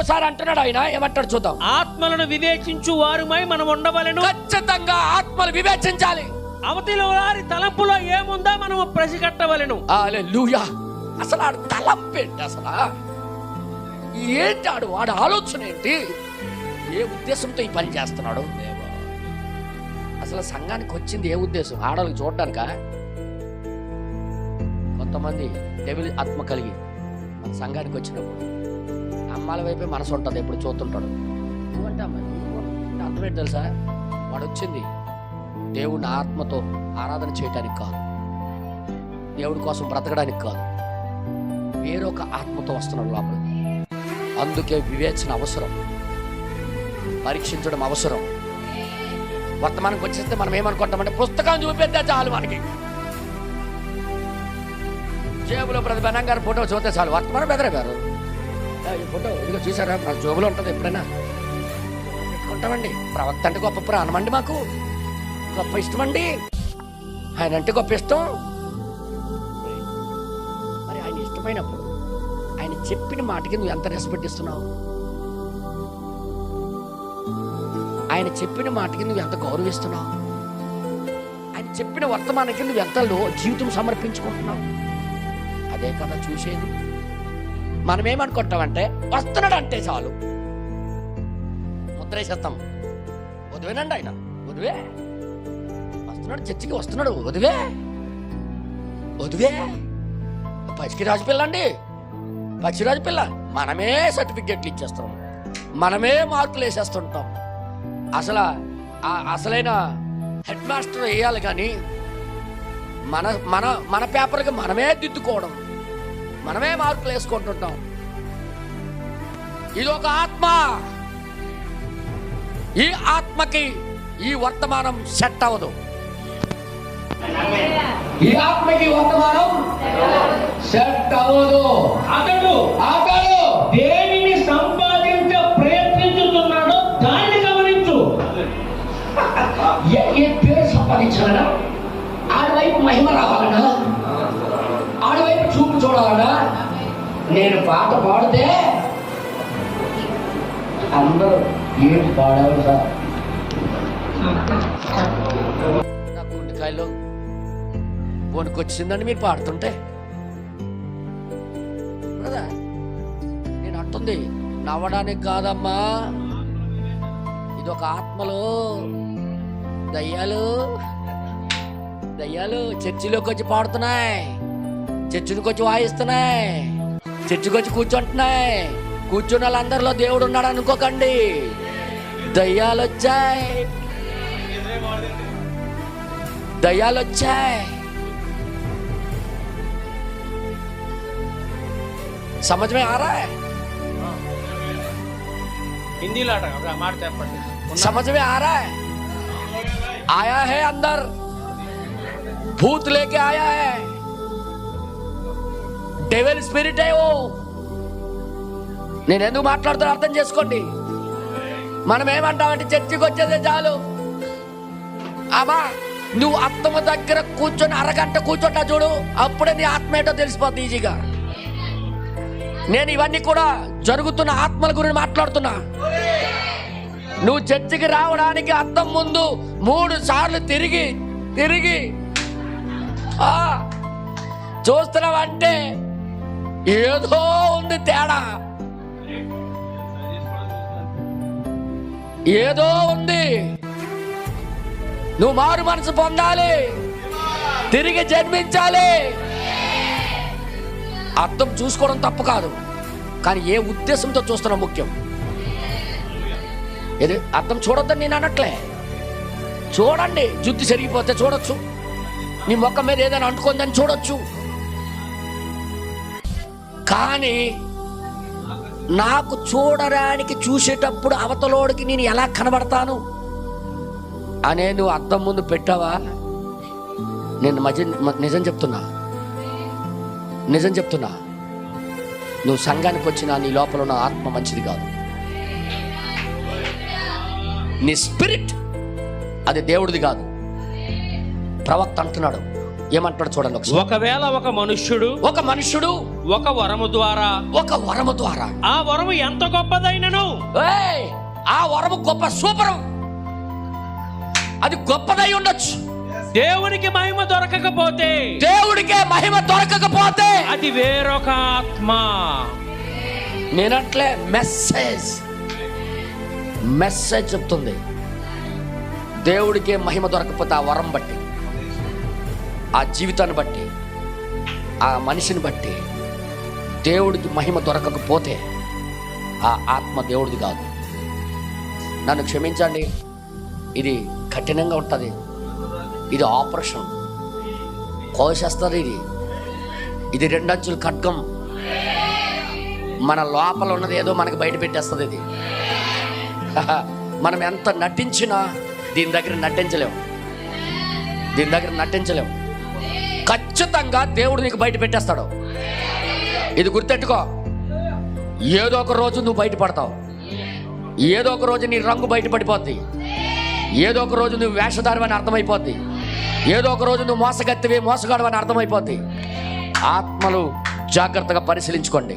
ఇంకొకసారి అంటున్నాడు ఆయన, ఏమంటాడు చూద్దాం. ఆత్మలను వివేచించు వారుమై మనం ఉండవలెను. ఖచ్చితంగా ఆత్మలు వివేచించాలి. అవతలి వారి తలంపులో ఏముందో మనము పసిగట్టవలెను. హల్లెలూయా. అసలు ఆడు తలంపేంటి? అసలు ఏంటి వాడు ఆలోచన ఏంటి? ఏ ఉద్దేశంతో ఈ పని చేస్తున్నాడు? అసలు సంఘానికి వచ్చింది ఏ ఉద్దేశం? ఆడవాళ్ళకి చూడడానిక? కొంతమంది డెవిల్ ఆత్మ కలిగి మన సంఘానికి వచ్చినప్పుడు అమ్మాల వైపే మనసు ఉంటుంది, ఎప్పుడు చూస్తుంటాడు. నువ్వంటే అమ్మాయి అర్థం ఏంటి తెలుసా? వాడు వచ్చింది దేవుని ఆత్మతో ఆరాధన చేయడానికి కాదు, దేవుడి కోసం బ్రతకడానికి కాదు, వేరొక ఆత్మతో వస్తున్నాడు లోపల. అందుకే వివేచన అవసరం, పరీక్షించడం అవసరం. వర్తమానికి వచ్చేస్తే మనం ఏమనుకుంటామంటే పుస్తకం చూపెద్దా చాలు, మనకి జేబులో ప్రతి బెనం గారి ఫోటో చూస్తే చాలు, వర్తమానం బెదరగారు ఈ ఫోటో ఇదిగో చూసారా, మన జోబులో ఉంటుంది, ఎప్పుడైనా పెట్టుకుంటామండి. ప్రవక్త అంటే గొప్ప ప్రాణమండి, మాకు గొప్ప ఇష్టం అండి, ఆయన అంటే గొప్ప ఇష్టం. మరి ఆయన ఇష్టమైనప్పుడు ఆయన చెప్పిన మాటకి నువ్వు ఎంత రెస్పెక్ట్ ఇస్తున్నావు? ఆయన చెప్పిన మాటకి నువ్వు ఎంత గౌరవిస్తున్నావు? ఆయన చెప్పిన వర్తమానానికి నువ్వు ఎంత జీవితం సమర్పించుకుంటున్నావు? అదే కదా చూసేది. మనం ఏమనుకుంటామంటే వస్తున్నాడు అంటే చాలు ముద్రేసేస్తాం. వదివేనండి ఆయన, వదివే వస్తున్నాడు, చర్చికి వస్తున్నాడు, వదివే వదివే పచ్చిరాజు పిల్ల అండి, పచ్చిరాజు పిల్ల. మనమే సర్టిఫికెట్లు ఇచ్చేస్తాం, మనమే మార్కులు వేసేస్తుంటాం. అసలైన హెడ్ మాస్టర్ వేయాలి కానీ మన మన మన పేపర్కి మనమే దిద్దుకోవడం, మనమే మార్కులు వేసుకుంటుంటాం. ఇది ఒక ఆత్మ. ఈ ఆత్మకి ఈ వర్తమానం సెట్ అవ్వదు. ఈ ఆత్మకి వర్తమానం సెట్ అవ్వదు. అతడు దేనిని సంపాదించ ప్రయత్నించుతున్నాడో దాన్ని గమనించు. ఏ పేరు సంపాదించాలనా? ఆడి వైపు మహిమ రావాలనా? ఆడి వైపు చూపు చూడాలనా? నేను పాట పాడితే అందరూ ఏంటి పాడాలి సార్? నా గుండెకాయలో వణుకొచ్చిందండి మీరు పాడుతుంటే. కదా నేను అంటుంది నవ్వడానికి కాదమ్మా, ఇదొక ఆత్మలో దయ్యాలు చర్చిలోకి వచ్చి పాడుతున్నాయి, చర్చిలోకి వచ్చి వాయిస్తున్నాయి, చర్చికి వచ్చి కూర్చుంటున్నాయి. కూర్చున్న వాళ్ళందరిలో దేవుడు ఉన్నాడు అనుకోకండి. దయ్యాలు వచ్చాయి. समझ में आ रहा है? हिंदी लाटा మాట చెప్పండి. समझ में आ रहा है? आया है अंदर, भूत लेके आया है, डेविल स्पिरिट है वो. నేను ఎందుకు మాట్లాడుతున్నా అర్థం చేసుకోండి. మనం ఏమంటామంటే చర్చికి వచ్చేదే చాలు. అమ్మా నువ్వు ఆత్మ దగ్గర కూర్చొని అరగంట కూర్చోటా చూడు, అప్పుడే నీ ఆత్మ ఏంటో తెలిసిపోద్ది ఈజీగా. నేను ఇవన్నీ కూడా జరుగుతున్న ఆత్మల గురించి మాట్లాడుతున్నా. నువ్వు చర్చికి రావడానికి అద్దం ముందు 3 సార్లు తిరిగి చూస్తున్నావంటే ఏదో ఉంది తేడా, ఏదో ఉంది. నువ్వు మారు మనసు పొందాలి, తిరిగి జన్మించాలి. అర్థం చూసుకోవడం తప్పు కాదు, కానీ ఏ ఉద్దేశంతో చూస్తున్నావు ముఖ్యం. ఇది అర్థం చూడొద్దని నేను అనట్లే. చూడండి, జుట్టు చెరిగిపోతే చూడొచ్చు, నీ ముఖం మీద ఏదైనా అంటుకుందని చూడొచ్చు. కానీ నాకు చూడడానికి చూసేటప్పుడు అవతలోడికి నేను ఎలా కనబడతాను అనే నువ్వు అద్దం ముందు పెట్టావా? నేను నిజం చెప్తున్నా, నువ్వు సంఘానికి వచ్చినా నీ లోపల ఉన్న ఆత్మ మంచిది కాదు. నీ స్పిరిట్ అది దేవుడిది కాదు. ప్రవక్త అంటున్నాడు, ఏమంటాడు చూడండి. ఒకవేళ ఒక మనుష్యుడు ఒక వరము ద్వారా ఒక వరము ద్వారా. ఆ వరము ఎంత గొప్పదైనను, ఏయ్, ఆ వరము గొప్ప సూపరం, అది గొప్పదై ఉండొచ్చు. దేవునికి మహిమ దొరకకపోతే, దేవుడికే మహిమ దొరకకపోతే అది వేరొక ఆత్మ. నేనట్లే మెసేజ్ చెప్తుంది. దేవుడికే మహిమ దొరకకపోతే ఆ వరం బట్టి, ఆ జీవితాన్ని బట్టి, ఆ మనిషిని బట్టి దేవుడికి మహిమ దొరకకపోతే ఆ ఆత్మ దేవుడిది కాదు. నన్ను క్షమించండి, ఇది కఠినంగా ఉంటుంది. ఇది ఆపరేషన్ కోసేస్తుంది. ఇది రెండంచుల ఖడ్గం. మన లోపల ఉన్నది ఏదో మనకి బయట పెట్టేస్తుంది. ఇది మనం ఎంత నటించినా దీని దగ్గర నటించలేము. ఖచ్చితంగా దేవుడు నీకు బయట పెట్టేస్తాడు. ఇది గుర్తెట్టుకో. ఏదో ఒక రోజు నువ్వు బయటపడతావు. ఏదో ఒక రోజు నీ రంగు బయటపడిపోద్ది. ఏదో ఒక రోజు నువ్వు వేషధారి అని అర్థమైపోద్ది. ఏదో ఒక రోజు నువ్వు మోసగాడు అని అర్థమైపోద్ది. ఆత్మలు జాగ్రత్తగా పరిశీలించుకోండి.